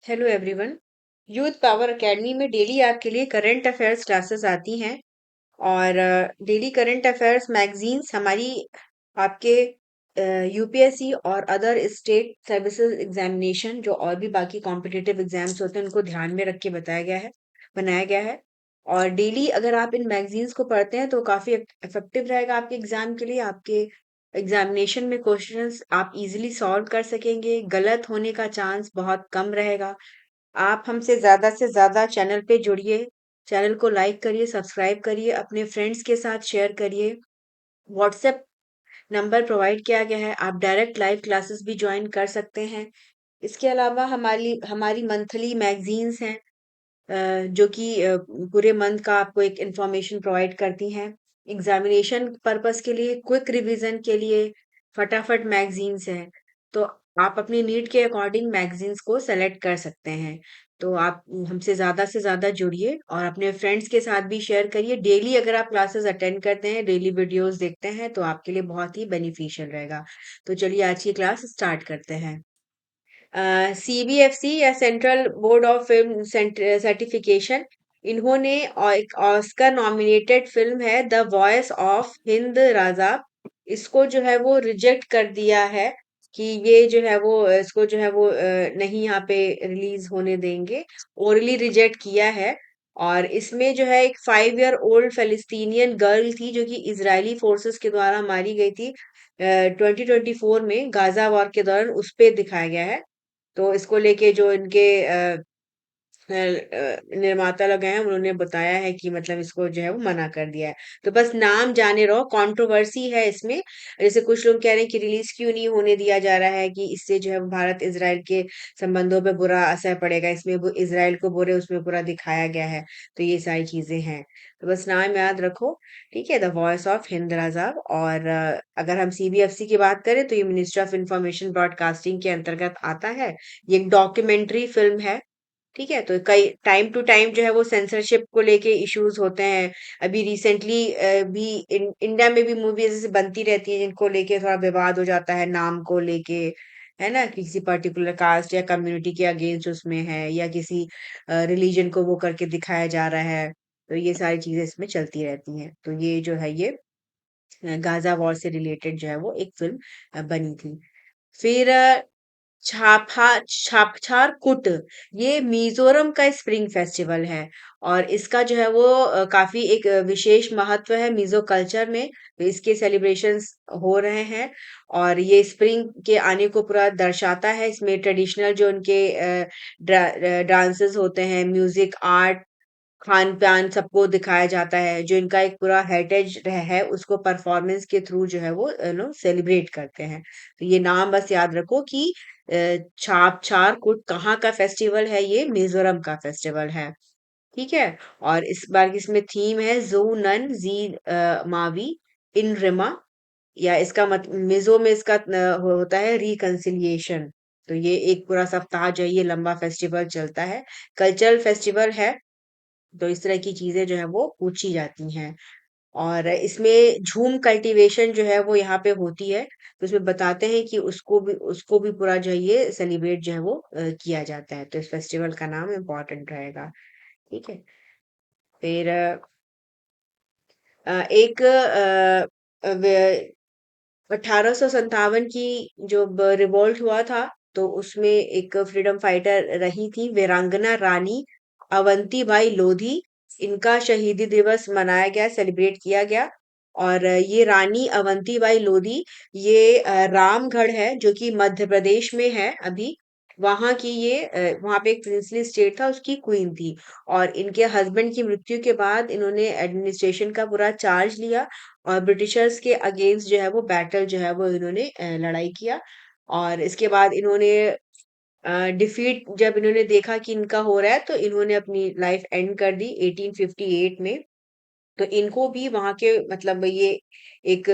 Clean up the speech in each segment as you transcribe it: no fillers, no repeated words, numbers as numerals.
Hello everyone. Youth power academy में daily आपके लिए करंट अफेयर्स क्लासेस आती हैं। और डेली करंट अफेयर्स मैगजीन्स हमारी आपके यूपीएससी और अदर स्टेट सर्विसेज एग्जामिनेशन जो और भी बाकी कॉम्पिटिटिव एग्जाम्स होते हैं उनको ध्यान में रख के बनाया गया है। और डेली अगर आप इन मैगजीन्स को पढ़ते हैं तो काफ़ी इफेक्टिव रहेगा आपके एग्जाम के लिए। आपके एग्जामिनेशन में क्वेश्चंस आप इजीली सॉल्व कर सकेंगे, गलत होने का चांस बहुत कम रहेगा। आप हमसे ज़्यादा से ज़्यादा चैनल पे जुड़िए, चैनल को लाइक करिए, सब्सक्राइब करिए, अपने फ्रेंड्स के साथ शेयर करिए। व्हाट्सएप नंबर प्रोवाइड किया गया है, आप डायरेक्ट लाइव क्लासेस भी ज्वाइन कर सकते हैं। इसके अलावा हमारी हमारी मंथली मैगजीन्स हैं, जो कि पूरे मंथ का आपको एक इंफॉर्मेशन प्रोवाइड करती हैं। एग्जामिनेशन पर्पस के लिए, क्विक रिवीजन के लिए फटाफट मैगजीन्स हैं। तो आप अपनी नीड के अकॉर्डिंग मैगजीन्स को सेलेक्ट कर सकते हैं। तो आप हमसे ज़्यादा से ज़्यादा जुड़िए और अपने फ्रेंड्स के साथ भी शेयर करिए। डेली अगर आप क्लासेस अटेंड करते हैं, डेली वीडियोस देखते हैं तो आपके लिए बहुत ही बेनिफिशियल रहेगा। तो चलिए आज की क्लास स्टार्ट करते हैं। सीबीएफसी या central board of film certification, इन्होंने एक ऑस्कर नॉमिनेटेड फिल्म है द वॉइस ऑफ हिंद राजा, इसको जो है वो रिजेक्ट कर दिया है कि ये जो है वो इसको जो है वो नहीं यहाँ पे रिलीज होने देंगे। ओरली रिजेक्ट किया है। और इसमें जो है एक 5 ईयर ओल्ड फिलिस्तीनियन गर्ल थी जो कि इजरायली फोर्सेस के द्वारा मारी गई थी 2024 में गाजा वॉर के दौरान, उस पे दिखाया गया है। तो इसको लेके जो इनके निर्माता लोग हैं उन्होंने बताया है कि मतलब इसको जो है वो मना कर दिया है। तो बस नाम जाने रहो, कंट्रोवर्सी है इसमें। जैसे कुछ लोग कह रहे हैं कि रिलीज क्यों नहीं होने दिया जा रहा है, कि इससे जो है वो भारत इसराइल के संबंधों पे बुरा असर पड़ेगा। इसमें वो इसराइल को बुरे उसमें पूरा दिखाया गया है। तो ये सारी चीजें हैं। तो बस नाम याद रखो। ठीक है, द वॉइस ऑफ हिंद राजा। और अगर हम सीबीएफसी की बात करें तो ये मिनिस्ट्री ऑफ इंफॉर्मेशन ब्रॉडकास्टिंग के अंतर्गत आता है। ये एक डॉक्यूमेंट्री फिल्म है। ठीक है, तो कई टाइम टू टाइम जो है वो सेंसरशिप को लेके इश्यूज होते हैं। अभी रिसेंटली भी इंडिया में भी मूवीज जैसे बनती रहती हैं जिनको लेके थोड़ा विवाद हो जाता है, नाम को लेके, है ना, कि किसी पर्टिकुलर कास्ट या कम्युनिटी के अगेंस्ट उसमें है, या किसी रिलीजन को वो करके दिखाया जा रहा है। तो ये सारी चीजें इसमें चलती रहती हैं। तो ये जो है ये गाजा वॉर से रिलेटेड जो है वो एक फिल्म बनी थी। फिर छापछार कुट, ये मिजोरम का स्प्रिंग फेस्टिवल है। और इसका जो है वो काफी एक विशेष महत्व है मिजो कल्चर में। तो इसके सेलिब्रेशंस हो रहे हैं और ये स्प्रिंग के आने को पूरा दर्शाता है। इसमें ट्रेडिशनल जो उनके डांसेस होते हैं, म्यूजिक, आर्ट, खान-पान सबको दिखाया जाता है। जो इनका एक पूरा हेरिटेज है उसको परफॉर्मेंस के थ्रू जो है वो सेलिब्रेट करते हैं। तो ये नाम बस याद रखो कि छाप छार कुट कहाँ का फेस्टिवल है, ये मिजोरम का फेस्टिवल है। ठीक है। और इस बार की इसमें थीम है जू नन जी मावी इन रिमा, या इसका मत मिजो में इसका होता है रिकंसिलिएशन। तो ये एक पूरा सप्ताह जो है ये लंबा फेस्टिवल चलता है, कल्चरल फेस्टिवल है। तो इस तरह की चीजें जो है वो पूछी जाती हैं। और इसमें झूम कल्टीवेशन जो है वो यहाँ पे होती है। तो इसमें बताते हैं कि उसको भी पूरा जो है ये सेलिब्रेट जो है वो किया जाता है। तो इस फेस्टिवल का नाम इम्पोर्टेंट रहेगा। ठीक है। फिर एक 1857 की जो रिवोल्ट हुआ था, तो उसमें एक फ्रीडम फाइटर रही थी वीरांगना रानी अवंतीबाई लोधी। इनका शहीदी दिवस मनाया गया, सेलिब्रेट किया गया। और ये रानी अवंतीबाई लोधी, ये रामगढ़ है जो कि मध्य प्रदेश में है अभी, वहां की ये वहां पे एक प्रिंसली स्टेट था, उसकी क्वीन थी। और इनके हस्बैंड की मृत्यु के बाद इन्होंने एडमिनिस्ट्रेशन का पूरा चार्ज लिया और ब्रिटिशर्स के अगेंस्ट जो है वो बैटल जो है वो इन्होंने लड़ाई किया। और इसके बाद इन्होंने डिफीट जब इन्होंने देखा कि इनका हो रहा है तो इन्होंने अपनी लाइफ एंड कर दी 1858 में। तो इनको भी वहां के मतलब ये एक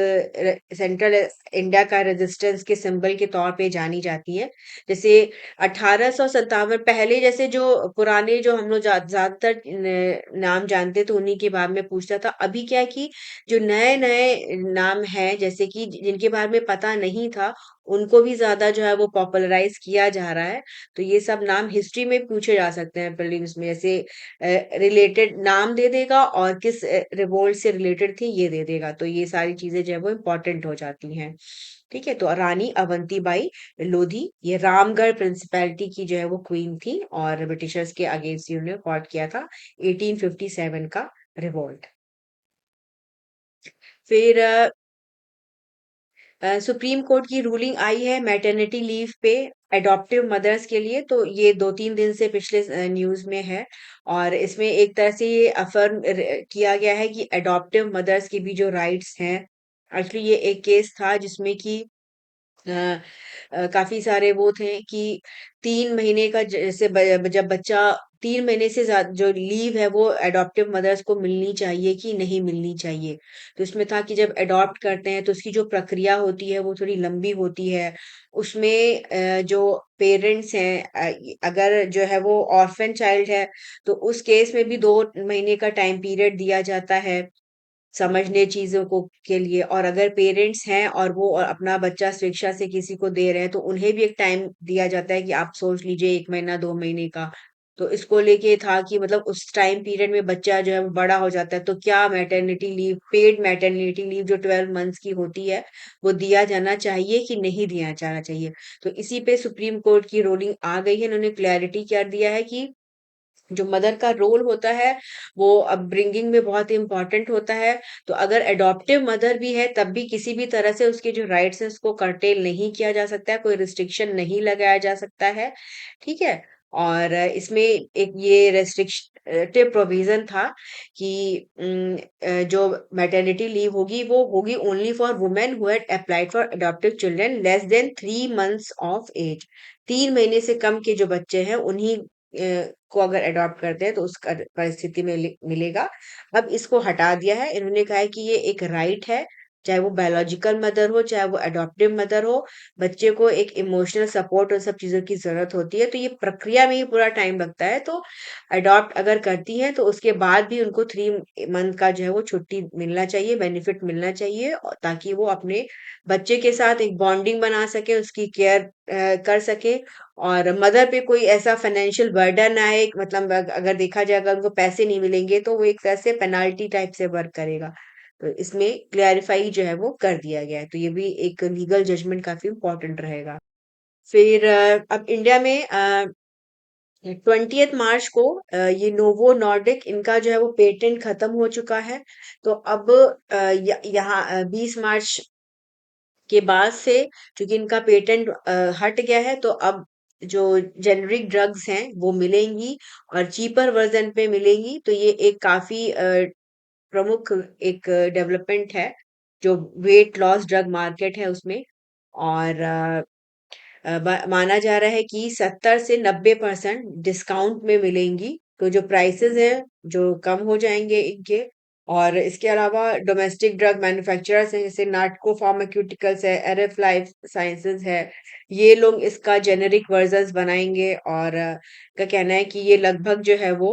सेंट्रल इंडिया का रेजिस्टेंस के सिंबल के तौर पे जानी जाती है। जैसे 1857 पहले जैसे जो पुराने जो हम लोग ज्यादातर नाम जानते थे उन्हीं के बारे में पूछता था। अभी क्या है कि जो नए नए नाम हैं जैसे कि जिनके बारे में पता नहीं था उनको भी ज्यादा जो है वो पॉपुलराइज किया जा रहा है। तो ये सब नाम हिस्ट्री में पूछे जा सकते हैं प्रीलिम्स में, ऐसे रिलेटेड नाम दे देगा और किस रिवोल्ट से रिलेटेड थी ये दे देगा, तो ये सारी चीजें जो है वो इम्पोर्टेंट हो जाती हैं। ठीक है, तो रानी अवंतीबाई लोधी ये रामगढ़ प्रिंसिपैलिटी की जो है वो क्वीन थी, और ब्रिटिशर्स के अगेंस्ट इन्होंने फॉट किया था 1857 का रिवोल्ट। फिर सुप्रीम कोर्ट की रूलिंग आई है मैटरनिटी लीव पे अडॉप्टिव मदर्स के लिए, तो ये 2-3 दिन से पिछले न्यूज में है। और इसमें एक तरह से ये अफर्म किया गया है कि अडॉप्टिव मदर्स की भी जो राइट्स हैं। एक्चुअली ये एक केस था जिसमें कि अ, काफी सारे वो थे कि 3 महीने का जैसे जब बच्चा 3 महीने से ज्यादा जो लीव है वो अडॉप्टिव मदर्स को मिलनी चाहिए कि नहीं मिलनी चाहिए। तो इसमें था कि जब अडॉप्ट करते हैं तो उसकी जो प्रक्रिया होती है वो थोड़ी लंबी होती है। उसमें जो पेरेंट्स हैं, अगर जो है वो ऑर्फन चाइल्ड है तो उस केस में भी 2 महीने का टाइम पीरियड दिया जाता है समझने चीज़ों को के लिए। और अगर पेरेंट्स हैं और वो अपना बच्चा स्वेच्छा से किसी को दे रहे हैं तो उन्हें भी एक टाइम दिया जाता है कि आप सोच लीजिए 1 महीना 2 महीने का। तो इसको लेके था कि मतलब उस टाइम पीरियड में बच्चा जो है वो बड़ा हो जाता है तो क्या maternity leave, paid maternity leave जो 12 मंथ्स की होती है वो दिया जाना चाहिए कि नहीं दिया जाना चाहिए। तो इसी पे सुप्रीम कोर्ट की रूलिंग आ गई है, इन्होंने क्लैरिटी कर दिया है कि जो मदर का रोल होता है वो अपब्रिंगिंग में बहुत ही इम्पोर्टेंट होता है। तो अगर अडॉप्टिव मदर भी है तब भी किसी भी तरह से उसके जो राइट्स हैं उसको कर्टेल नहीं किया जा सकता है, कोई रिस्ट्रिक्शन नहीं लगाया जा सकता है। ठीक है, और इसमें एक ये रेस्ट्रिक्टिव प्रोविजन था कि जो मैटरनिटी लीव होगी वो होगी only for women who had applied for adoptive children less than 3 months of age. 3 महीने से कम के जो बच्चे हैं उन्हीं को अगर अडॉप्ट करते हैं तो उस परिस्थिति में मिलेगा। अब इसको हटा दिया है, इन्होंने कहा है कि ये एक राइट है, चाहे वो बायोलॉजिकल मदर हो चाहे वो अडॉप्टिव मदर हो। बच्चे को एक इमोशनल सपोर्ट और सब चीजों की जरूरत होती है, तो ये प्रक्रिया में ही पूरा टाइम लगता है। तो अडॉप्ट अगर करती हैं तो उसके बाद भी उनको 3 मंथ का जो है वो छुट्टी मिलना चाहिए, बेनिफिट मिलना चाहिए, ताकि वो अपने बच्चे के साथ एक बॉन्डिंग बना सके, उसकी केयर कर सके, और मदर पे कोई ऐसा फाइनेंशियल बर्डन ना आए। मतलब अगर देखा जाए अगर उनको पैसे नहीं मिलेंगे तो वो एक तरह से पेनाल्टी टाइप से वर्क करेगा। तो इसमें क्लैरिफाई जो है वो कर दिया गया है, तो ये भी एक लीगल जजमेंट काफी इम्पोर्टेंट रहेगा। फिर अब इंडिया में 20 मार्च को ये नोवो नॉर्डिक इनका जो है वो पेटेंट खत्म हो चुका है। तो अब यहाँ 20 मार्च के बाद से चूंकि इनका पेटेंट हट गया है तो अब जो जेनरिक ड्रग्स हैं वो मिलेंगी और चीपर वर्जन पे मिलेंगी। तो ये एक काफी प्रमुख एक डेवलपमेंट है जो वेट लॉस ड्रग मार्केट है उसमें। और माना जा रहा है कि 70 से 90% डिस्काउंट में मिलेंगी, तो जो प्राइसेस हैं जो कम हो जाएंगे इनके। और इसके अलावा डोमेस्टिक ड्रग मैन्युफैक्चरर्स हैं जैसे नाटको फार्मास्यूटिकल्स है, एरएफ लाइफ साइंसेज है, ये लोग इसका जेनेरिक वर्जन्स बनाएंगे। और का कहना है कि ये लगभग जो है वो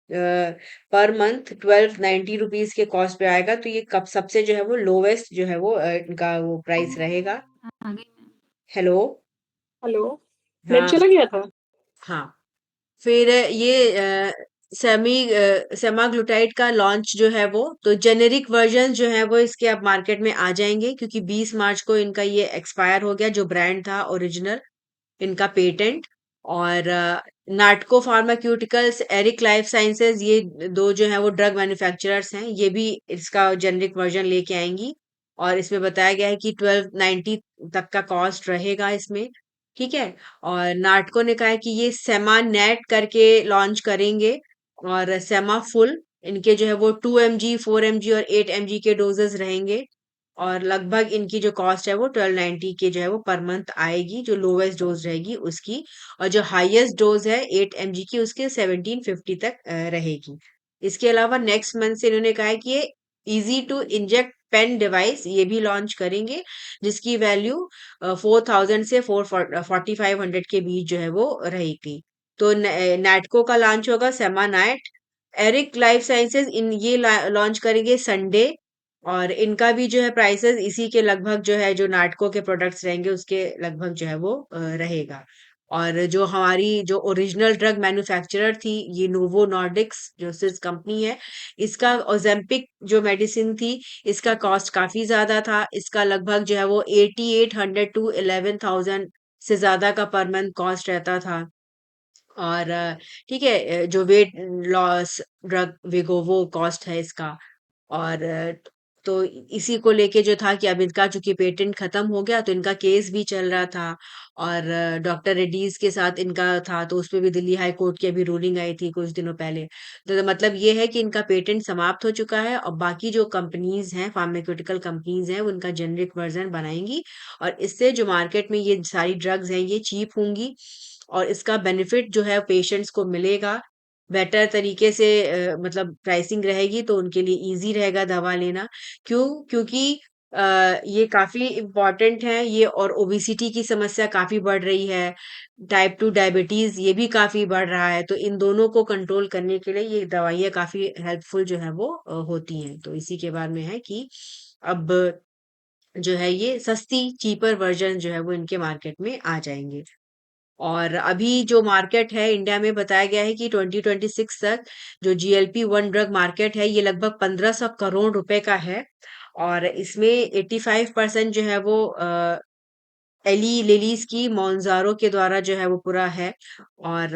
पर मंथ 1290 रुपीज के कॉस्ट पे आएगा। तो ये कब सबसे जो है वो लोवेस्ट जो है वो इनका वो प्राइस रहेगा। आ गई मैं। हेलो। हेलो। नेट हाँ। चला गया था। हाँ। फिर ये सेमाग्लुटाइड का लॉन्च जो है वो, तो जेनेरिक वर्जन जो है वो इसके अब मार्केट में आ जाएंगे क्योंकि 20 मार्च को इनका ये एक्सपायर हो गया जो ब्रांड था ओरिजिनल इनका पेटेंट। और नाटको फार्मास्यूटिकल्स, एरिक लाइफ साइंसेज, ये दो जो है वो ड्रग मैन्युफैक्चरर्स हैं, ये भी इसका जेनरिक वर्जन लेके आएंगी। और इसमें बताया गया है कि 1290 तक का कॉस्ट रहेगा इसमें। ठीक है। और नाटको ने कहा है कि ये सेमा नेट करके लॉन्च करेंगे, और सेमा फुल इनके जो है वो 2 mg 4 mg और 8 mg के डोजेस रहेंगे। और लगभग इनकी जो कॉस्ट है वो 1290 के जो है वो पर मंथ आएगी, जो लोवेस्ट डोज रहेगी उसकी। और जो हाईएस्ट डोज है 8 mg की उसके 1750 तक रहेगी। इसके अलावा नेक्स्ट मंथ से इन्होंने कहा है कि ये easy to inject pen device ये भी लॉन्च करेंगे, जिसकी वैल्यू 4000 से 4500 के बीच जो है वो रहेगी। तो नैटको का लॉन्च होगा सेमा नाइट। एरिक लाइफ साइंसेज इन ये लॉन्च करेंगे संडे और इनका भी जो है प्राइसेस इसी के लगभग जो है, जो नाटको के प्रोडक्ट्स रहेंगे उसके लगभग जो है वो रहेगा। और जो हमारी जो ओरिजिनल ड्रग मैन्युफैक्चरर थी, ये नोवो नॉर्डिक्स जो स्विस कंपनी है, इसका ओजेम्पिक जो मेडिसिन थी, इसका कॉस्ट काफी ज्यादा था। इसका लगभग जो है वो 8800 टू 11,000 से ज्यादा का पर मंथ कॉस्ट रहता था। और ठीक है, जो वेट लॉस ड्रग विगोवो कॉस्ट है इसका। और तो इसी को लेके जो था कि अब इनका चूंकि पेटेंट खत्म हो गया, तो इनका केस भी चल रहा था। और डॉक्टर रेड्डीज के साथ इनका था, तो उसपे भी दिल्ली हाई कोर्ट की अभी रूलिंग आई थी कुछ दिनों पहले। तो मतलब ये है कि इनका पेटेंट समाप्त हो चुका है, और बाकी जो कंपनीज हैं, फार्मास्यूटिकल कंपनीज हैं, वो इनका जेनरिक वर्जन बनाएंगी। और इससे जो मार्केट में ये सारी ड्रग्स हैं, ये चीप होंगी। और इसका बेनिफिट जो है पेशेंट्स को मिलेगा बेटर तरीके से। मतलब प्राइसिंग रहेगी तो उनके लिए इजी रहेगा दवा लेना। क्यों? क्योंकि ये काफी इम्पोर्टेंट है ये। और ओबिसिटी की समस्या काफी बढ़ रही है, टाइप 2 डायबिटीज ये भी काफी बढ़ रहा है। तो इन दोनों को कंट्रोल करने के लिए ये दवाइयाँ काफी हेल्पफुल जो है वो होती हैं। तो इसी के बारे में है कि अब जो है ये सस्ती चीपर वर्जन जो है वो इनके मार्केट में आ जाएंगे। और अभी जो मार्केट है इंडिया में, बताया गया है कि 2026 तक जो जीएलपी 1 ड्रग मार्केट है, ये लगभग 1500 करोड़ रुपए का है। और इसमें 85% जो है वो एली लिलीज की मॉन्जारो के द्वारा जो है वो पूरा है। और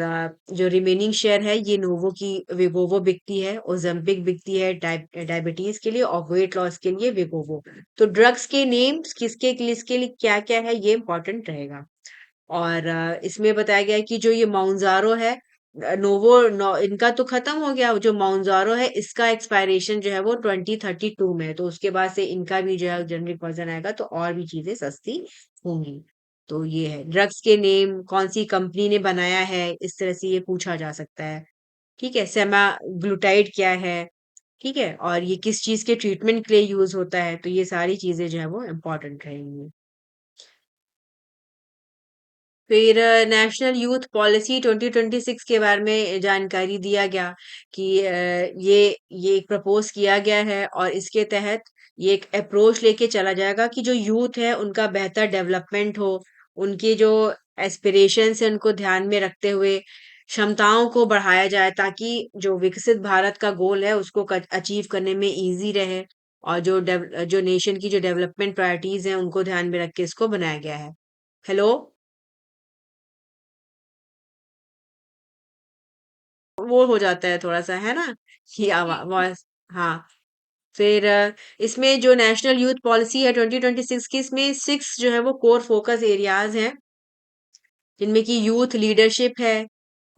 जो रिमेनिंग शेयर है ये नोवो की विगोवो बिकती है, ओजेम्पिक बिकती है डायबिटीज के लिए, और वेट लॉस के लिए विगोवो। तो ड्रग्स के नेम्स किसके किसके लिए क्या क्या है, ये इंपॉर्टेंट रहेगा। और इसमें बताया गया है कि जो ये माउंजारो है, इनका तो खत्म हो गया। जो माउंजारो है, इसका एक्सपायरेशन जो है वो 2032 में है। तो उसके बाद से इनका भी जो है जेनरिक वर्जन आएगा, तो और भी चीजें सस्ती होंगी। तो ये है ड्रग्स के नेम, कौन सी कंपनी ने बनाया है, इस तरह से ये पूछा जा सकता है। ठीक है, सेमा ग्लूटाइड क्या है, ठीक है, और ये किस चीज के ट्रीटमेंट के लिए यूज होता है। तो ये सारी चीजें जो है वो इम्पोर्टेंट रहेंगी। फिर नेशनल यूथ पॉलिसी 2026 के बारे में जानकारी दिया गया कि ये एक प्रपोज किया गया है, और इसके तहत ये एक अप्रोच लेके चला जाएगा कि जो यूथ है उनका बेहतर डेवलपमेंट हो। उनके जो एस्पिरेशंस है उनको ध्यान में रखते हुए क्षमताओं को बढ़ाया जाए, ताकि जो विकसित भारत का गोल है उसको अचीव करने में इजी रहे। और जो नेशन की जो डेवलपमेंट प्रायोरिटीज हैं उनको ध्यान में रख के इसको बनाया गया है। हेलो, वो हो जाता है थोड़ा सा, है ना? ये जी जी। वॉइस। हाँ। फिर इसमें जो नेशनल यूथ पॉलिसी है 2026 की, इसमें 6 जो है वो कोर फोकस एरियाज हैं, जिनमें कि यूथ लीडरशिप है,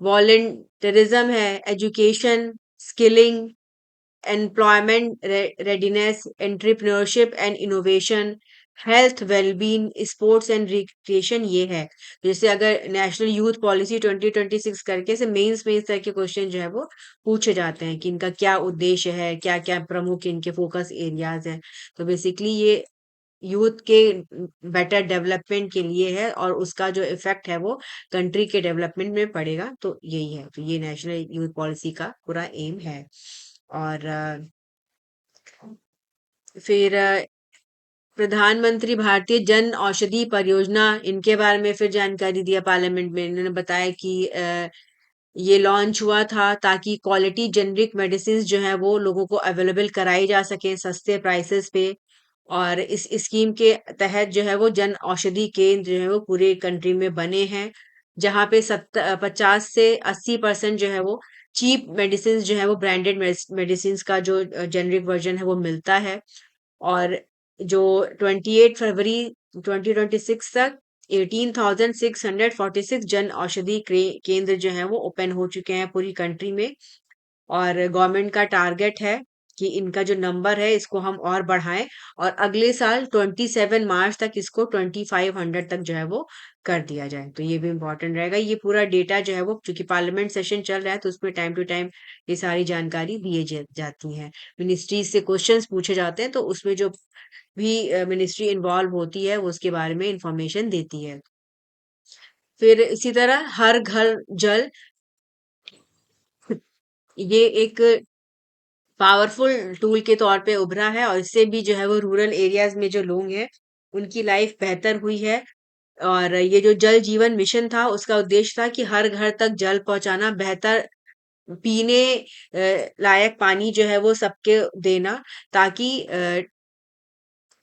वॉलेंटियरिज्म है, education, skilling, employment readiness, entrepreneurship and innovation, health wellbeing, sports and recreation, ये है। जैसे अगर नेशनल यूथ पॉलिसी 2026 करके से मेंस में इस तरह के क्वेश्चन जो है वो पूछे जाते हैं कि इनका क्या उद्देश्य है, क्या क्या प्रमुख इनके फोकस एरियाज हैं। तो बेसिकली ये यूथ के बेटर डेवलपमेंट के लिए है, और उसका जो इफेक्ट है वो कंट्री के डेवलपमेंट में पड़ेगा। तो यही है, तो ये नेशनल यूथ पॉलिसी का पूरा एम है। और फिर प्रधानमंत्री भारतीय जन औषधि परियोजना, इनके बारे में फिर जानकारी दिया पार्लियामेंट में। इन्होंने बताया कि ये लॉन्च हुआ था ताकि क्वालिटी जेनरिक मेडिसिन जो है वो लोगों को अवेलेबल कराई जा सके सस्ते प्राइसेस पे। और इस स्कीम के तहत जो है वो जन औषधि केंद्र जो है वो पूरे कंट्री में बने हैं, जहाँ पे 50 से 80% जो है वो चीप मेडिसिन जो है वो ब्रांडेड मेडिसिन का जो जेनरिक वर्जन है वो मिलता है। और जो 28 फरवरी 2026 तक 18,646 जन औषधि केंद्र जो है वो ओपन हो चुके हैं पूरी कंट्री में। और गवर्नमेंट का टारगेट है कि इनका जो नंबर है इसको हम और बढ़ाएं, और अगले साल 27 मार्च तक इसको 2500 तक जो है वो कर दिया जाए। तो ये भी इम्पोर्टेंट रहेगा। ये पूरा डेटा जो है वो, क्योंकि पार्लियामेंट सेशन चल रहा है, तो उसमें टाइम टू टाइम ये सारी जानकारी दिए जाती है। मिनिस्ट्री से क्वेश्चंस पूछे जाते हैं, तो उसमें जो भी मिनिस्ट्री इन्वॉल्व होती है वो उसके बारे में इंफॉर्मेशन देती है। फिर इसी तरह हर घर जल, ये एक पावरफुल टूल के तौर पे उभरा है, और इससे भी जो है वो रूरल एरियाज में जो लोग हैं उनकी लाइफ बेहतर हुई है। और ये जो जल जीवन मिशन था उसका उद्देश्य था कि हर घर तक जल पहुंचाना, बेहतर पीने लायक पानी जो है वो सबके देना, ताकि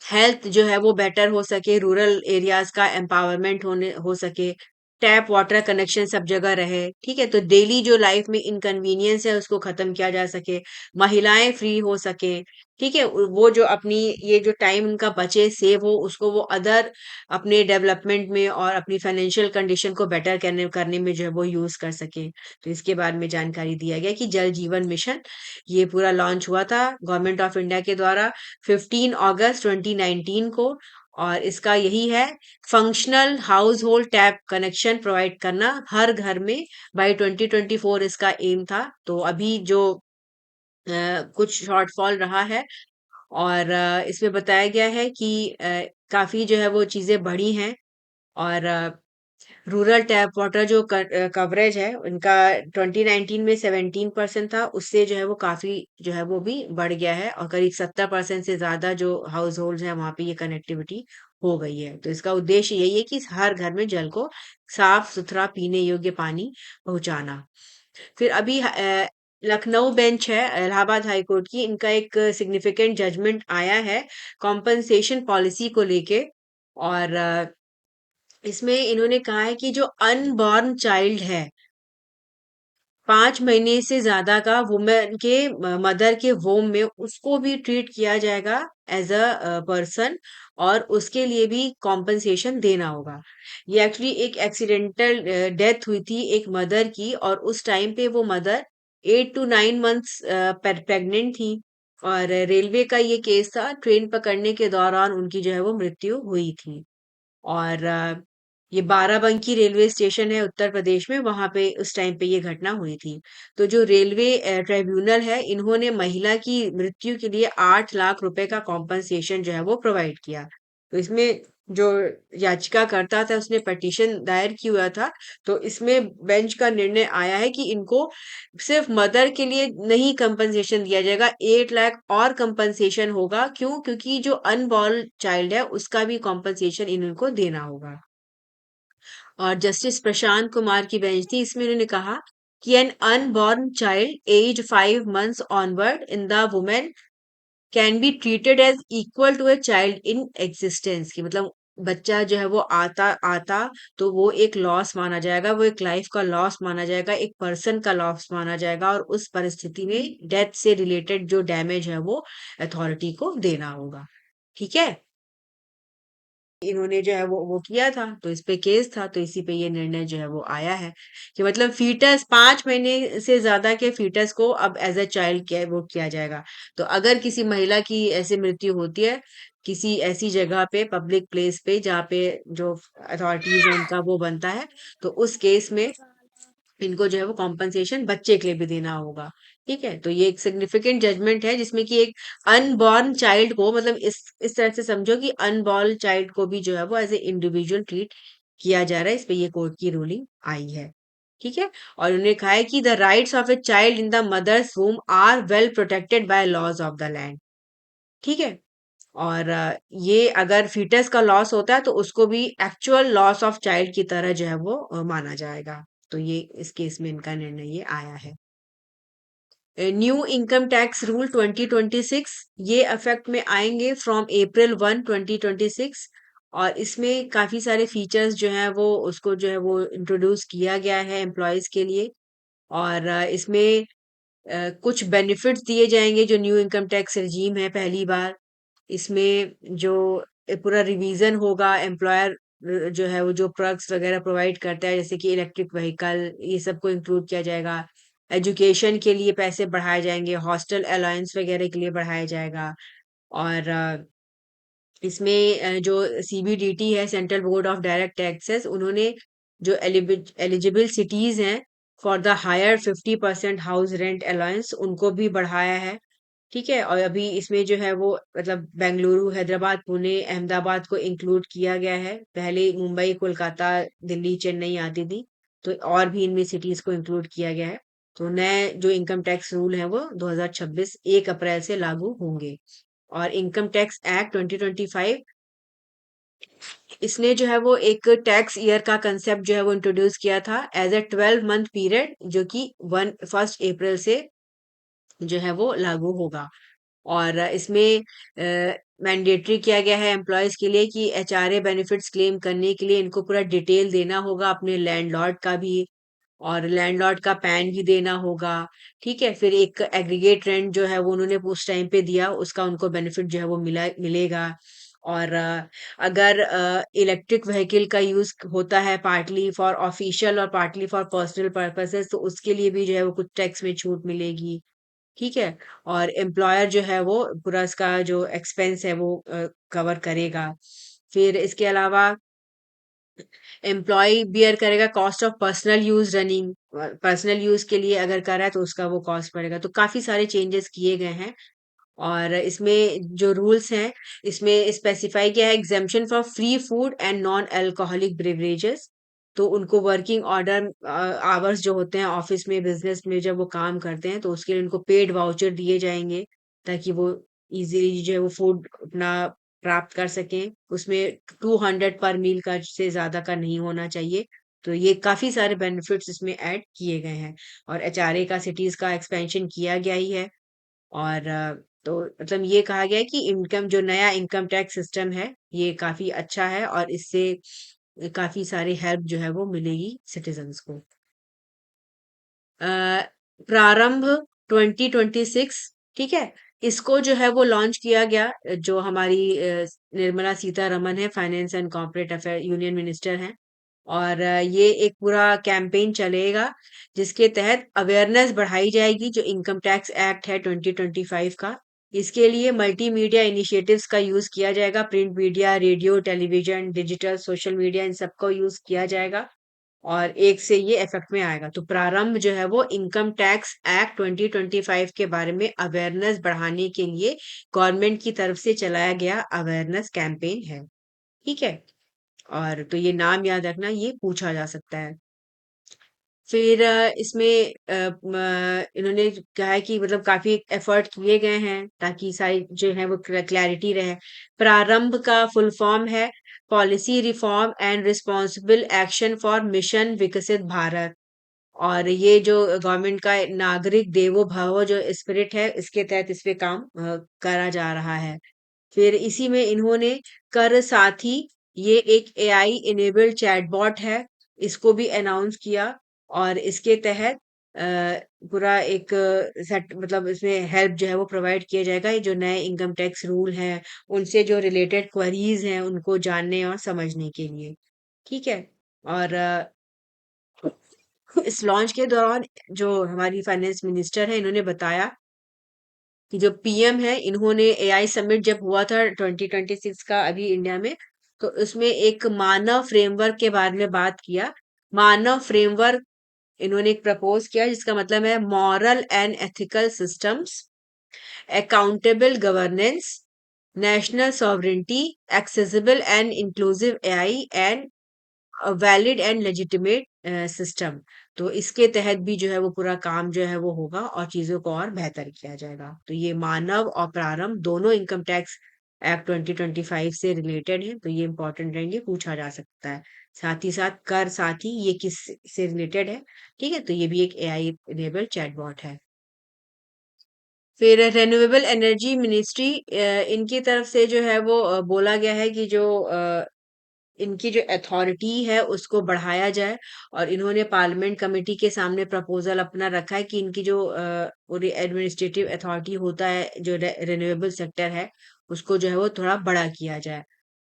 हेल्थ जो है वो बेटर हो सके, रूरल एरियाज का एम्पावरमेंट होने हो सके, टैप वाटर कनेक्शन सब जगह रहे। ठीक है, तो डेली जो लाइफ में इनकन्वीनियंस है उसको खत्म किया जा सके, महिलाएं फ्री हो सके। ठीक है, वो जो अपनी ये जो टाइम उनका बचे सेव हो, उसको वो अदर अपने डेवलपमेंट में और अपनी फाइनेंशियल कंडीशन को बेटर करने करने में जो है वो यूज कर सके। तो इसके बारे में जानकारी दिया गया कि जल जीवन मिशन ये पूरा लॉन्च हुआ था गवर्नमेंट ऑफ इंडिया के द्वारा 15 अगस्त 2019 को। और इसका यही है, functional house hold tap connection provide करना हर घर में बाय 2024 इसका एम था। तो अभी जो कुछ शॉर्टफॉल रहा है, और इसमें बताया गया है कि काफी जो है वो चीजें बढ़ी हैं। और रूरल टैप वाटर जो कवरेज है उनका 2019 में 17% था, उससे जो है वो काफी जो है वो भी बढ़ गया है, और करीब 70% से ज्यादा जो हाउस होल्ड है वहां पे ये कनेक्टिविटी हो गई है। तो इसका उद्देश्य यही है कि हर घर में जल को साफ सुथरा पीने योग्य पानी पहुंचाना। फिर अभी लखनऊ बेंच है इलाहाबाद हाई कोर्ट की, इनका एक सिग्निफिकेंट जजमेंट आया है कॉम्पनसेशन पॉलिसी को लेके। और इसमें इन्होंने कहा है कि जो अनबॉर्न चाइल्ड है 5 महीने से ज्यादा का, वुमेन के मदर के वोम में, उसको भी ट्रीट किया जाएगा एज अ पर्सन, और उसके लिए भी कॉम्पनसेशन देना होगा। ये एक्चुअली एक एक्सीडेंटल डेथ हुई थी एक मदर की, और उस टाइम पे वो मदर 8 to 9 मंथ्स प्रेग्नेंट थी। और रेलवे का ये केस था, ट्रेन पकड़ने के दौरान उनकी जो है वो मृत्यु हुई थी। और ये बाराबंकी रेलवे स्टेशन है उत्तर प्रदेश में, वहां पे उस टाइम पे ये घटना हुई थी। तो जो रेलवे ट्राइब्यूनल है, इन्होंने महिला की मृत्यु के लिए 8 लाख रुपए का कॉम्पनसेशन जो है वो प्रोवाइड किया। तो इसमें जो याचिकाकर्ता था उसने पिटीशन दायर किया हुआ था। तो इसमें बेंच का निर्णय आया है कि इनको सिर्फ मदर के लिए नहीं कंपनसेशन दिया जाएगा, 8 लाख और कंपनसेशन होगा। क्यों? क्योंकि जो अनबॉर्न चाइल्ड है उसका भी कॉम्पनसेशन इनको देना होगा। और जस्टिस प्रशांत कुमार की बेंच थी, इसमें उन्होंने कहा कि an unborn child as 5 months onward in the women can be treated as equal to a child in existence, की मतलब बच्चा जो है वो आता आता तो वो एक लॉस माना जाएगा, वो एक लाइफ का लॉस माना जाएगा, एक पर्सन का लॉस माना जाएगा, और उस परिस्थिति में डेथ से रिलेटेड जो डैमेज है वो अथॉरिटी को देना होगा। ठीक है, इन्होंने जो है वो किया था, तो इस पे केस था, तो इसी पे ये निर्णय जो है वो आया है कि मतलब फीटस 5 महीने से ज्यादा के फीटस को अब एज अ चाइल्ड क्या वो किया जाएगा। तो अगर किसी महिला की ऐसी मृत्यु होती है किसी ऐसी जगह पे, पब्लिक प्लेस पे, जहाँ पे जो अथॉरिटीज है उनका वो बनता है, तो उस केस में इनको जो है वो कॉम्पनसेशन बच्चे के लिए भी देना होगा। ठीक है, तो ये एक सिग्निफिकेंट जजमेंट है जिसमें कि एक अनबॉर्न चाइल्ड को, मतलब इस तरह से समझो कि अनबॉर्न चाइल्ड को भी जो है वो एज ए इंडिविजुअल ट्रीट किया जा रहा है। इस पे ये कोर्ट की रूलिंग आई है। ठीक है, और उन्होंने कहा है कि the rights of a child in the mother's womb are well protected by laws of the land. ठीक है, और ये अगर फीटस का लॉस होता है तो उसको भी एक्चुअल लॉस ऑफ चाइल्ड की तरह जो है वो माना जाएगा। तो ये इस केस में इनका निर्णय ये आया है। न्यू इनकम टैक्स रूल 2026 ये अफेक्ट में आएंगे फ्रॉम April 1 2026। और इसमें काफी सारे फीचर्स जो हैं वो उसको जो है वो इंट्रोड्यूस किया गया है एम्प्लॉयज के लिए। और इसमें कुछ बेनिफिट्स दिए जाएंगे जो न्यू इनकम टैक्स रिजीम है पहली बार। इसमें जो पूरा रिवीजन होगा, एम्प्लॉयर जो है वो जो प्रोडक्ट्स वगैरह प्रोवाइड करता है जैसे कि इलेक्ट्रिक व्हीकल, ये सबको इंक्लूड किया जाएगा। एजुकेशन के लिए पैसे बढ़ाए जाएंगे, हॉस्टल अलाउंस वगैरह के लिए बढ़ाया जाएगा। और इसमें जो सीबीडीटी है, central board of direct taxes, उन्होंने जो एलिजिबल सिटीज हैं for the higher 50% house rent allowance उनको भी बढ़ाया है। ठीक है, और अभी इसमें जो है वो मतलब बेंगलुरु, हैदराबाद, पुणे, अहमदाबाद को इंक्लूड किया गया है। पहले मुंबई, कोलकाता, दिल्ली, चेन्नई आती थी, तो और भी इनमें सिटीज को इंक्लूड किया गया है। तो नए जो इनकम टैक्स रूल है वो 2026 1 अप्रैल से लागू होंगे। और इनकम टैक्स एक्ट 2025, इसने जो है वो एक टैक्स ईयर का कंसेप्ट जो है वो इंट्रोड्यूस किया था एज ए 12 मंथ पीरियड, जो कि 1 अप्रैल से जो है वो लागू होगा। और इसमें मैंडेटरी किया गया है एम्प्लॉयज के लिए कि एचआरए बेनिफिट्स क्लेम करने के लिए इनको पूरा डिटेल देना होगा अपने लैंडलॉर्ड का भी, और लैंडलॉर्ड का पैन भी देना होगा। ठीक है, फिर एक एग्रीगेट रेंट जो है वो उन्होंने उस टाइम पे दिया, उसका उनको बेनिफिट जो है वो मिलेगा। और अगर इलेक्ट्रिक व्हीकल का यूज होता है पार्टली फॉर ऑफिशियल और पार्टली फॉर पर्सनल पर्पसेस, तो उसके लिए भी जो है वो कुछ टैक्स में छूट मिलेगी। ठीक है, और एम्प्लॉयर जो है वो पूरा इसका जो एक्सपेंस है वो कवर करेगा। फिर इसके अलावा एम्प्लॉय बियर करेगा cost of personal use running, personal use के लिए अगर कर रहा है तो उसका वो कॉस्ट पड़ेगा। तो काफी सारे चेंजेस किए गए हैं। और इसमें जो रूल्स हैं, इसमें स्पेसिफाई किया है exemption for free food and non alcoholic beverages. तो उनको वर्किंग ऑर्डर आवर्स जो होते हैं ऑफिस में बिजनेस में जब वो काम करते हैं, तो उसके लिए उनको पेड वाउचर दिए जाएंगे, ताकि वो इजीली जो है वो फूड अपना प्राप्त कर सकें। उसमें 200 पर मील का से ज्यादा का नहीं होना चाहिए। तो ये काफी सारे बेनिफिट्स इसमें ऐड किए गए हैं। और एचआरए का सिटीज का एक्सपेंशन किया गया ही है। और तो मतलब ये कहा गया है कि इनकम जो नया इनकम टैक्स सिस्टम है ये काफी अच्छा है, और इससे काफी सारे हेल्प जो है वो मिलेगी सिटीजन्स को। अ, प्रारंभ 2026, ठीक है, इसको जो है वो लॉन्च किया गया। जो हमारी निर्मला सीतारमन है, finance and corporate affair union minister हैं। और ये एक पूरा कैंपेन चलेगा जिसके तहत अवेयरनेस बढ़ाई जाएगी जो इनकम टैक्स एक्ट है 2025 का। इसके लिए मल्टीमीडिया इनिशिएटिव्स का यूज किया जाएगा, print media, radio, television, digital, social media, इन सबको यूज किया जाएगा। और 1 से ये इफेक्ट में आएगा। तो प्रारंभ जो है वो इनकम टैक्स एक्ट 2025 के बारे में अवेयरनेस बढ़ाने के लिए गवर्नमेंट की तरफ से चलाया गया अवेयरनेस कैंपेन है। ठीक है, और तो ये नाम याद रखना, ये पूछा जा सकता है। फिर इसमें इन्होंने कहा है कि मतलब काफी एफर्ट किए गए हैं ताकि सारी जो है वो क्लैरिटी रहे। प्रारंभ का फुल फॉर्म है policy reform and responsible action for mission विकसित भारत। और ये जो गवर्नमेंट का नागरिक देवो भव जो स्पिरिट है, इसके तहत इस पे काम करा जा रहा है। फिर इसी में इन्होंने कर साथी, ये एक एआई इनेबल्ड चैटबॉट है, इसको भी अनाउंस किया। और इसके तहत पूरा एक सेट मतलब इसमें हेल्प जो है वो प्रोवाइड किया जाएगा। ये जो नए इनकम टैक्स रूल हैं उनसे जो रिलेटेड क्वेरीज हैं उनको जानने और समझने के लिए। ठीक है, और इस लॉन्च के दौरान जो हमारी फाइनेंस मिनिस्टर है इन्होंने बताया कि जो पीएम है, इन्होंने एआई समिट जब हुआ था 2026 का अभी इंडिया में, तो उसमें एक मानव फ्रेमवर्क के बारे में बात किया। मानव फ्रेमवर्क इन्होंने एक प्रपोज किया जिसका मतलब है moral and ethical systems, accountable governance, national sovereignty, accessible and inclusive AI and valid and legitimate system. तो इसके तहत भी जो है वो पूरा काम जो है वो होगा और चीजों को और बेहतर किया जाएगा। तो ये मानव और प्रारंभ दोनों इनकम टैक्स एक्ट 2025 से रिलेटेड है, तो ये इंपॉर्टेंट रहेंगे, पूछा जा सकता है। साथ ही साथ कर साथी ये किस से रिलेटेड है? ठीक है, तो ये भी एक एआई इनेबल्ड चैटबॉट है। फिर रिन्यूएबल एनर्जी मिनिस्ट्री, इनकी तरफ से जो है वो बोला गया है कि जो इनकी जो अथॉरिटी है उसको बढ़ाया जाए। और इन्होंने पार्लियामेंट कमेटी के सामने प्रपोजल अपना रखा है कि इनकी जो पूरी एडमिनिस्ट्रेटिव अथॉरिटी होता है जो रिन्यूएबल सेक्टर है, उसको जो है वो थोड़ा बड़ा किया जाए।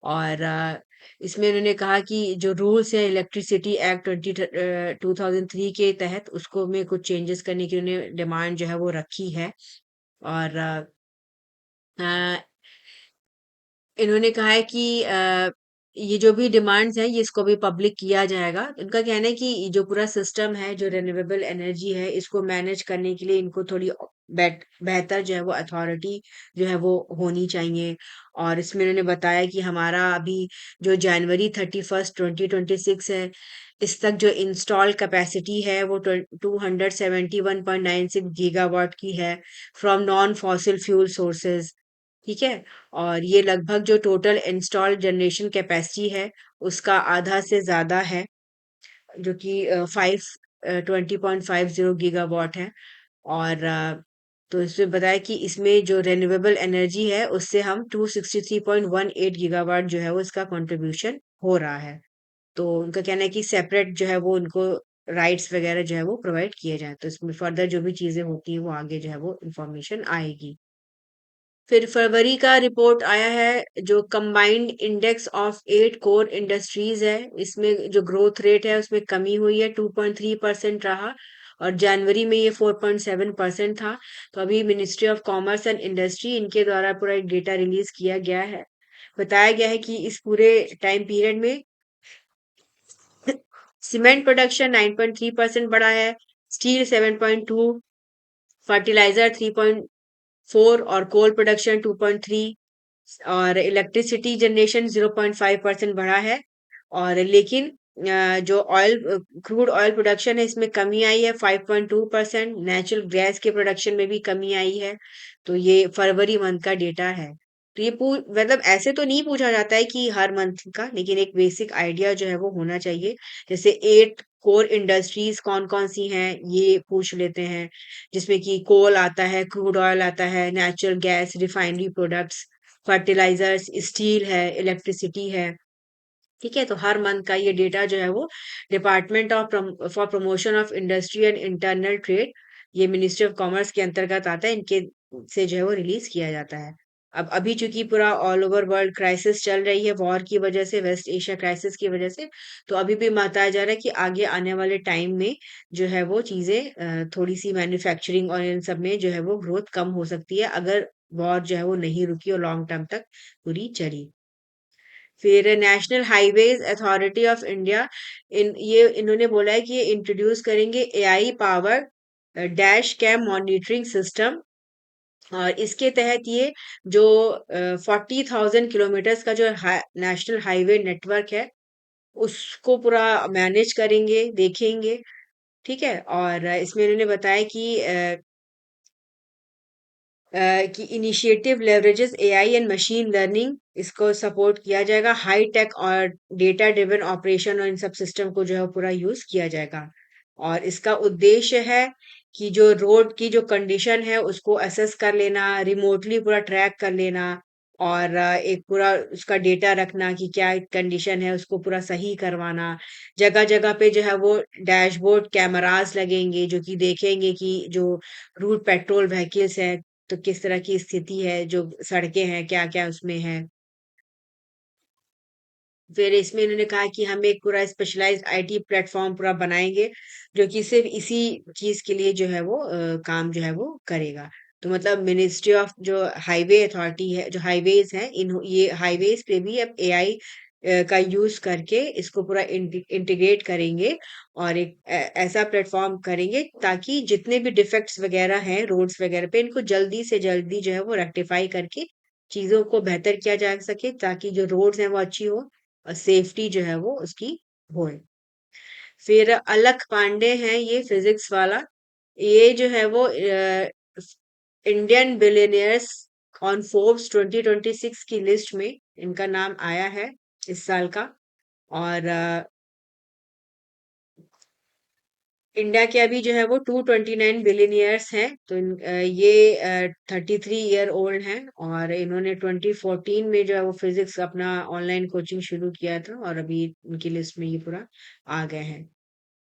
और इसमें इन्होंने कहा कि जो रूल्स है इलेक्ट्रिसिटी एक्ट 2003 के तहत उसको में कुछ चेंजेस करने की उन्हें डिमांड जो है वो रखी है। और इन्होंने कहा है कि ये जो भी डिमांड्स हैं ये इसको भी पब्लिक किया जाएगा। इनका कहना है कि ये जो पूरा सिस्टम है जो रिन्यूएबल एनर्जी है इसको मैनेज करने के लिए इनको थोड़ी बेहतर जो है वो अथॉरिटी जो है वो होनी चाहिए। और इसमें इन्होंने बताया कि हमारा अभी जो जनवरी 31 2026 है इस तक जो इंस्टॉल कैपेसिटी है वो 271.96 गीगावाट की है from non fossil fuel sources. ठीक है। और ये लगभग जो टोटल इंस्टॉल्ड जनरेशन कैपेसिटी है उसका आधा से ज्यादा है, जो कि 20.50 गीगावाट है। और तो इसमें बताया कि इसमें जो रिन्यूएबल एनर्जी है उससे हम 263.18 गीगावाट जो है वो इसका कंट्रीब्यूशन हो रहा है। तो उनका कहना है कि सेपरेट जो है वो उनको राइट्स वगैरह जो है वो प्रोवाइड किए जाए, तो इसमें फर्दर जो भी चीजें होती है वो आगे जो है वो इंफॉर्मेशन आएगी। फिर फरवरी का रिपोर्ट आया है जो combined index of 8 core industries है, इसमें जो ग्रोथ रेट है उसमें कमी हुई है, 2.3% रहा। और जनवरी में ये 4.7% था। तो अभी ministry of commerce and industry इनके द्वारा पूरा एक डेटा रिलीज किया गया है। बताया गया है कि इस पूरे टाइम पीरियड में सीमेंट प्रोडक्शन 9.3% बढ़ा है, स्टील 7.2, फर्टिलाइजर 3.4 और कोल प्रोडक्शन 2.3 और इलेक्ट्रिसिटी जनरेशन 0.5% बढ़ा है। और लेकिन जो ऑयल क्रूड ऑयल प्रोडक्शन है इसमें कमी आई है 5.2%। नेचुरल गैस के प्रोडक्शन में भी कमी आई है। तो ये फरवरी मंथ का डेटा है। तो ये मतलब ऐसे तो नहीं पूछा जाता है कि हर मंथ का, लेकिन एक बेसिक आइडिया जो है वो होना चाहिए। जैसे 8 कोर इंडस्ट्रीज कौन कौन सी हैं ये पूछ लेते हैं, जिसमें कि कोल आता है, क्रूड ऑयल आता है, natural gas, refinery products, fertilisers, steel है, इलेक्ट्रिसिटी है। ठीक है। तो हर मंथ का ये डेटा जो है वो department of for promotion of industry and internal trade, ये मिनिस्ट्री ऑफ कॉमर्स के अंतर्गत आता है, इनके से जो है वो रिलीज किया जाता है। अब अभी चूंकि पूरा ऑल ओवर वर्ल्ड क्राइसिस चल रही है वॉर की वजह से, वेस्ट एशिया क्राइसिस की वजह से, तो अभी भी बताया जा रहा है कि आगे आने वाले टाइम में जो है वो चीजें थोड़ी सी मैन्युफैक्चरिंग और इन सब में जो है वो ग्रोथ कम हो सकती है अगर वॉर जो है वो नहीं रुकी और लॉन्ग टर्म तक पूरी चली। फिर national highways authority of India, इन्होंने बोला है कि ये इंट्रोड्यूस करेंगे AI power dash cam monitoring system. और इसके तहत ये जो 40,000 किलोमीटर्स का जो नेशनल हाईवे नेटवर्क है उसको पूरा मैनेज करेंगे, देखेंगे। ठीक है। और इसमें इन्होंने बताया कि initiative leverages AI and machine learning, इसको सपोर्ट किया जाएगा। हाई टेक और डेटा ड्रिवन ऑपरेशन और इन सब सिस्टम को जो है पूरा यूज किया जाएगा। और इसका उद्देश्य है कि जो रोड की जो कंडीशन है उसको असेस कर लेना, रिमोटली पूरा ट्रैक कर लेना, और एक पूरा उसका डेटा रखना कि क्या कंडीशन है उसको पूरा सही करवाना। जगह जगह पे जो है वो डैशबोर्ड कैमरास लगेंगे जो कि देखेंगे कि जो रूट पेट्रोल व्हीकल्स है तो किस तरह की स्थिति है, जो सड़कें हैं क्या-क्या उसमें है। फिर इसमें इन्होंने कहा कि हम एक पूरा स्पेशलाइज्ड आईटी प्लेटफॉर्म पूरा बनाएँगे, जो कि सिर्फ़ इसी चीज़ के लिए जो है वो काम जो है वो करेगा। तो मतलब मिनिस्ट्री ऑफ जो हाईवे अथॉरिटी है, जो हाईवेज़ हैं, ये हाईवेज़ पे भी अब एआई का यूज़ करके इसको पूरा इंटीग्रेट करेंगे और एक ऐसा प्लेटफॉर्म करेंगे ताकि जितने भी डिफेक्ट्स वगैरह हैं रोड्स वगैरह पे इनको जल्दी से जल्दी जो है वो रेक्टिफाई करके चीज़ों को बेहतर किया जा सके, ताकि जो रोड्स हैं वो अच्छी हो और सेफ्टी जो है वो उसकी होए। फिर अलख पांडे हैं ये फिजिक्स वाला, ये जो है वो इंडियन बिलियनियर्स ऑन फोर्ब्स 2026 की लिस्ट में इनका नाम आया है इस साल का। और इंडिया के अभी जो है वो 229 बिलियनियर्स हैं। तो ये 33 ईयर ओल्ड हैं और इन्होंने 2014 में जो है वो फिजिक्स अपना ऑनलाइन कोचिंग शुरू किया था और अभी उनकी लिस्ट में ये पूरा आ गए हैं।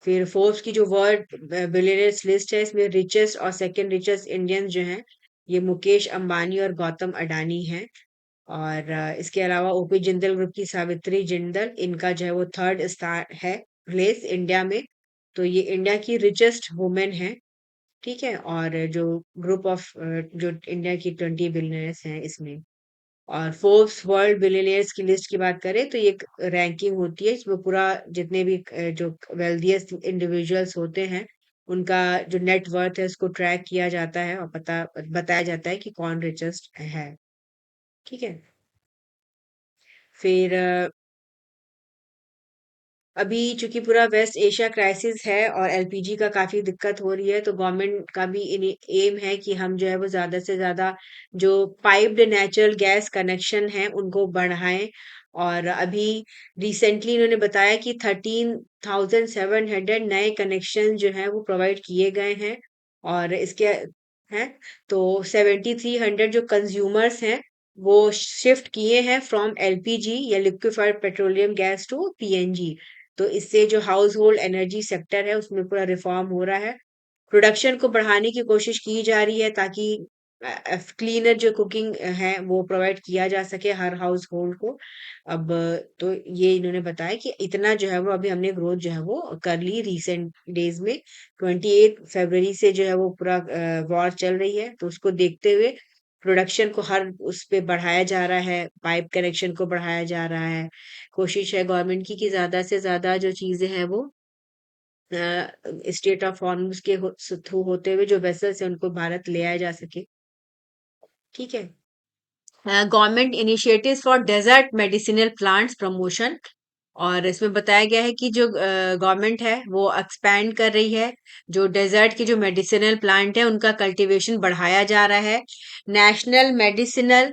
फिर फोर्ब्स की जो वर्ल्ड बिलियनर्स लिस्ट है इसमें रिचेस्ट और सेकंड रिचेस्ट इंडियंस जो हैं ये मुकेश अंबानी और गौतम अडानी हैं। और इसके अलावा ओपी जिंदल ग्रुप की सावित्री जिंदल, इनका जो है वो थर्ड स्थान है प्लेस इंडिया में। तो ये इंडिया की रिचेस्ट वुमेन है। ठीक है। और जो ग्रुप ऑफ जो इंडिया की 20 बिलियनर्स हैं इसमें। और फोर्ब्स वर्ल्ड बिलियनियर्स की लिस्ट की बात करें तो ये एक रैंकिंग होती है इसमें पूरा जितने भी जो वेल्दिएस्ट इंडिविजुअल्स होते हैं उनका जो नेट वर्थ है उसको ट्रैक किया जाता है और पता बताया जाता है कि कौन रिचेस्ट है। ठीक है। फिर अभी चूंकि पूरा वेस्ट एशिया क्राइसिस है और एलपीजी का काफी दिक्कत हो रही है तो गवर्नमेंट का भी एम है कि हम जो है वो ज्यादा से ज्यादा जो पाइप्ड नेचुरल गैस कनेक्शन है उनको बढ़ाएं। और अभी रिसेंटली इन्होंने बताया कि 13,700 नए कनेक्शन जो है वो प्रोवाइड किए गए हैं। और इसके हैं तो 7,300 जो कंज्यूमर्स हैं वो शिफ्ट किए हैं फ्रॉम एलपीजी या liquefied petroleum gas to PNG. तो इससे जो हाउस होल्ड एनर्जी सेक्टर है उसमें पूरा रिफॉर्म हो रहा है। प्रोडक्शन को बढ़ाने की कोशिश की जा रही है ताकि क्लीनर जो कुकिंग है वो प्रोवाइड किया जा सके हर हाउस होल्ड को। अब तो ये इन्होंने बताया कि इतना जो है वो अभी हमने ग्रोथ जो है वो कर ली रिसेंट डेज में। 28 फरवरी से जो है वो पूरा वॉर चल रही है तो उसको देखते हुए प्रोडक्शन को हर उस पे बढ़ाया जा रहा है, पाइप कनेक्शन को बढ़ाया जा रहा है। कोशिश है गवर्नमेंट की कि ज्यादा से ज्यादा जो चीजें हैं वो स्टेट ऑफ हॉर्मुज के थ्रू होते हुए जो वेसल्स है उनको भारत ले आया जा सके। ठीक है। Government initiatives for desert medicinal plants promotion. और इसमें बताया गया है कि जो गवर्नमेंट है वो एक्सपैंड कर रही है जो डेजर्ट की जो मेडिसिनल प्लांट है उनका कल्टीवेशन बढ़ाया जा रहा है। नेशनल मेडिसिनल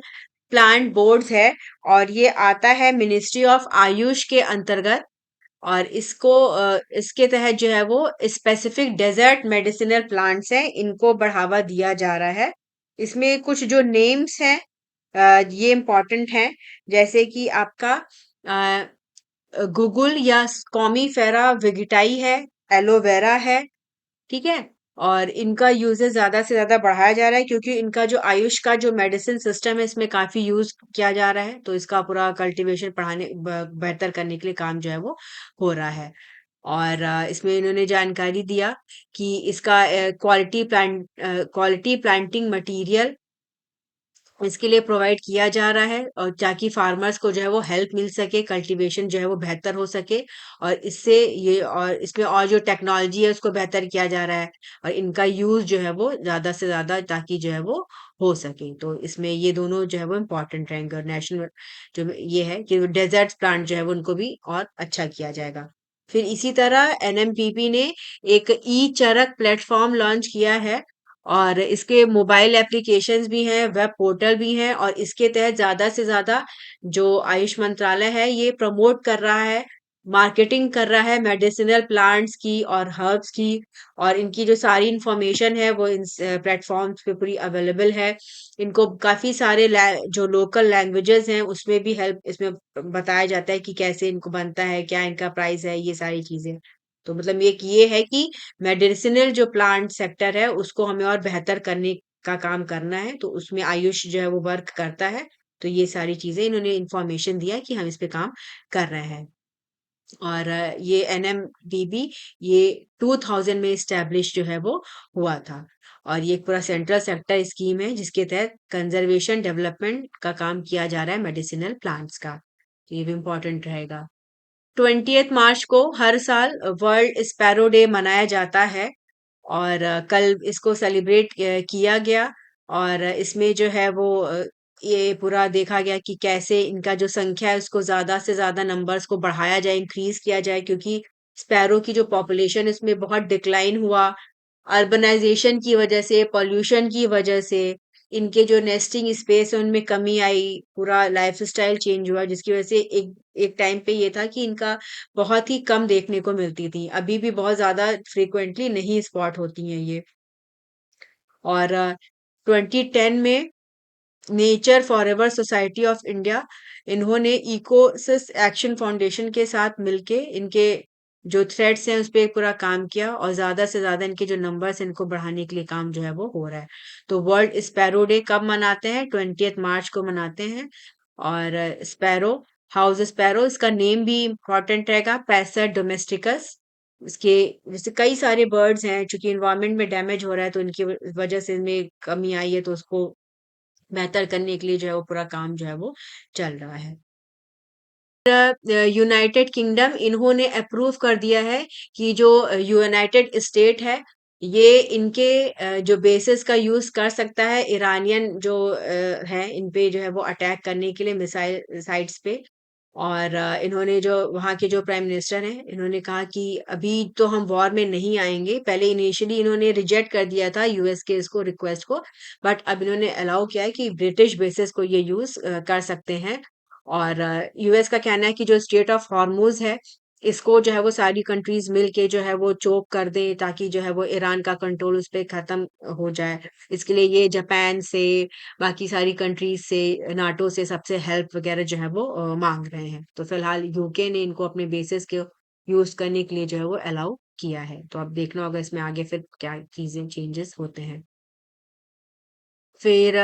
प्लांट बोर्ड्स है और ये आता है मिनिस्ट्री ऑफ आयुष के अंतर्गत। और इसके तहत जो है वो स्पेसिफिक डेजर्ट मेडिसिनल प्लांट्स हैं इनको बढ़ावा दिया जा रहा है। इसमें कुछ जो नेम्स हैं ये इम्पोर्टेंट हैं जैसे कि आपका गुगुल या कॉमीफेरा विगिटाई है, एलोवेरा है। ठीक है। और इनका यूजेस ज्यादा से ज्यादा बढ़ाया जा रहा है क्योंकि इनका जो आयुष का जो मेडिसिन सिस्टम है इसमें काफी यूज किया जा रहा है तो इसका पूरा कल्टीवेशन बेहतर करने के लिए काम जो है वो हो रहा है। और इसमें इन्होंने जानकारी दिया कि इसका क्वालिटी प्लांटिंग मटेरियल इसके लिए प्रोवाइड किया जा रहा है और ताकि फार्मर्स को जो है वो हेल्प मिल सके कल्टीवेशन जो है वो बेहतर हो सके। और इससे ये और इसमें और जो टेक्नोलॉजी है उसको बेहतर किया जा रहा है और इनका यूज जो है वो ज्यादा से ज्यादा ताकि जो है वो हो सके। तो इसमें ये दोनों जो है वो इम्पोर्टेंट रहेंगे और नेशनल जो ये है कि डेजर्ट प्लांट जो है वो उनको भी और अच्छा किया जाएगा। फिर इसी तरह एनएमपीपी ने एक ई चरक प्लेटफॉर्म लॉन्च किया है और इसके मोबाइल एप्लीकेशंस भी हैं, वेब पोर्टल भी हैं और इसके तहत ज़्यादा से ज़्यादा जो आयुष मंत्रालय है ये प्रमोट कर रहा है, मार्केटिंग कर रहा है मेडिसिनल प्लांट्स की और हर्ब्स की। और इनकी जो सारी इंफॉर्मेशन है वो इन प्लेटफॉर्म्स पे पूरी अवेलेबल है। इनको काफ़ी सारे जो लोकल लैंग्वेजेस हैं उसमें भी हेल्प इसमें बताया जाता है कि कैसे इनको बनता है, क्या इनका प्राइस है, ये सारी चीज़ें। तो मतलब एक ये है कि मेडिसिनल जो प्लांट सेक्टर है उसको हमें और बेहतर करने का काम करना है तो उसमें आयुष जो है वो वर्क करता है। तो ये सारी चीजें इन्होंने इंफॉर्मेशन दिया कि हम इस पे काम कर रहे हैं। और ये एनएमडीबी ये 2000 में स्टैब्लिश जो है वो हुआ था। और ये एक पूरा सेंट्रल सेक्टर स्कीम है जिसके तहत कंजर्वेशन डेवलपमेंट का काम किया जा रहा है मेडिसिनल प्लांट्स का। तो ये भी इम्पोर्टेंट रहेगा। 20 मार्च को हर साल वर्ल्ड स्पैरो डे मनाया जाता है और कल इसको सेलिब्रेट किया गया। और इसमें जो है वो ये पूरा देखा गया कि कैसे इनका जो संख्या है उसको ज्यादा से ज्यादा नंबर्स को बढ़ाया जाए, इंक्रीज किया जाए क्योंकि स्पैरो की जो पॉपुलेशन इसमें बहुत डिक्लाइन हुआ अर्बनाइजेशन की वजह से, पॉल्यूशन की वजह से। इनके जो नेस्टिंग स्पेस है उनमें कमी आई, पूरा लाइफस्टाइल चेंज हुआ जिसकी वजह से एक एक टाइम पे ये था कि इनका बहुत ही कम देखने को मिलती थी, अभी भी बहुत ज्यादा फ्रीक्वेंटली नहीं स्पॉट होती हैं ये। और 2010 में nature forever society of India इन्होंने इकोसिस एक्शन फाउंडेशन के साथ मिलके इनके जो थ्रेड्स हैं उस पे पूरा काम किया और ज्यादा से ज्यादा इनके जो नंबर्स हैं इनको बढ़ाने के लिए काम जो है वो हो रहा है। तो वर्ल्ड स्पैरो डे कब मनाते हैं? 20 मार्च को मनाते हैं। और स्पैरो हाउस स्पैरो इसका नेम भी इम्पोर्टेंट रहेगा, पैसर डोमेस्टिकस। इसके जैसे कई सारे बर्ड्स हैं, चूंकि इन्वायरमेंट में डैमेज हो रहा है तो इनकी वजह से इनमें कमी आई है तो उसको बेहतर करने के लिए जो है वो पूरा काम जो है वो चल रहा है। यूनाइटेड किंगडम इन्होंने अप्रूव कर दिया है कि जो यूनाइटेड स्टेट है ये इनके जो बेसिस का यूज कर सकता है ईरानियन जो है इन पे जो है वो अटैक करने के लिए मिसाइल साइट्स पे। और इन्होंने जो वहाँ के जो प्राइम मिनिस्टर हैं इन्होंने कहा कि अभी तो हम वॉर में नहीं आएंगे। पहले इनिशियली इन्होंने रिजेक्ट कर दिया था यूएस के इसको रिक्वेस्ट को, बट अब इन्होंने अलाउ किया है कि ब्रिटिश बेसिस को ये यूज कर सकते हैं। और यूएस का कहना है कि जो स्ट्रेट ऑफ हॉर्मुज है इसको जो है वो सारी कंट्रीज मिल के जो है वो चोक कर दे ताकि जो है वो ईरान का कंट्रोल उस पर खत्म हो जाए। इसके लिए ये जापान से बाकी सारी कंट्रीज से नाटो से सबसे हेल्प वगैरह जो है वो मांग रहे हैं। तो फिलहाल यूके ने इनको अपने बेसिस के यूज करने के लिए जो है वो अलाउ किया है। तो अब देखना होगा इसमें आगे फिर क्या चीजें चेंजेस होते हैं। फिर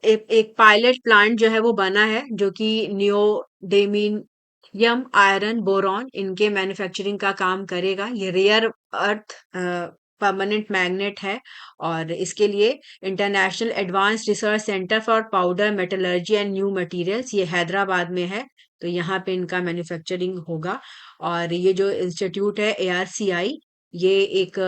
एक पायलट प्लांट जो है वो बना है जो कि नियोडेमियम आयरन बोरॉन इनके मैन्युफैक्चरिंग का काम करेगा। ये रेयर अर्थ परमानेंट मैग्नेट है और इसके लिए international advance research centre for powder metallurgy and new materials ये हैदराबाद में है। तो यहाँ पे इनका मैन्युफैक्चरिंग होगा। और ये जो इंस्टीट्यूट है एआरसीआई ये एक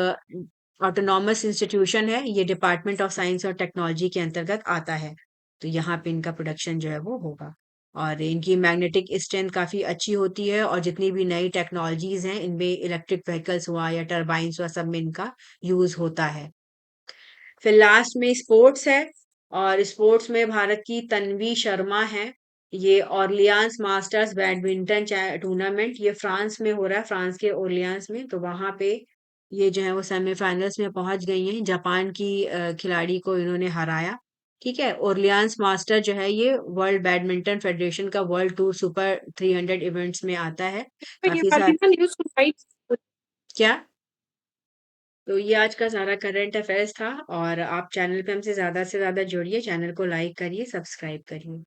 ऑटोनॉमस इंस्टीट्यूशन है। ये डिपार्टमेंट ऑफ साइंस और टेक्नोलॉजी के अंतर्गत आता है। तो यहाँ पे इनका प्रोडक्शन जो है वो होगा। और इनकी मैग्नेटिक स्ट्रेंथ काफ़ी अच्छी होती है और जितनी भी नई टेक्नोलॉजीज हैं इनमें इलेक्ट्रिक व्हीकल्स हुआ या टरबाइन्स हुआ सब में इनका यूज होता है। फिर लास्ट में स्पोर्ट्स है और स्पोर्ट्स में भारत की तन्वी शर्मा है। ये ऑर्लियंस मास्टर्स बैडमिंटन टूर्नामेंट ये फ्रांस में हो रहा है, फ्रांस के ओर्लियंस में। तो वहां पे ये जो है वो सेमीफाइनल्स में पहुंच गई हैं। जापान की खिलाड़ी को इन्होंने हराया। ठीक है, ओर्लियंस मास्टर जो है ये वर्ल्ड बैडमिंटन फेडरेशन का वर्ल्ड टूर सुपर 300 इवेंट्स में आता है। ये काफी वाली सारे ना न्यूज़ सुनवाई। क्या। तो ये आज का सारा करंट अफेयर्स था और आप चैनल पे हमसे ज़्यादा से ज़्यादा जुड़िए, चैनल को लाइक करिए, सब्सक्राइब करिए।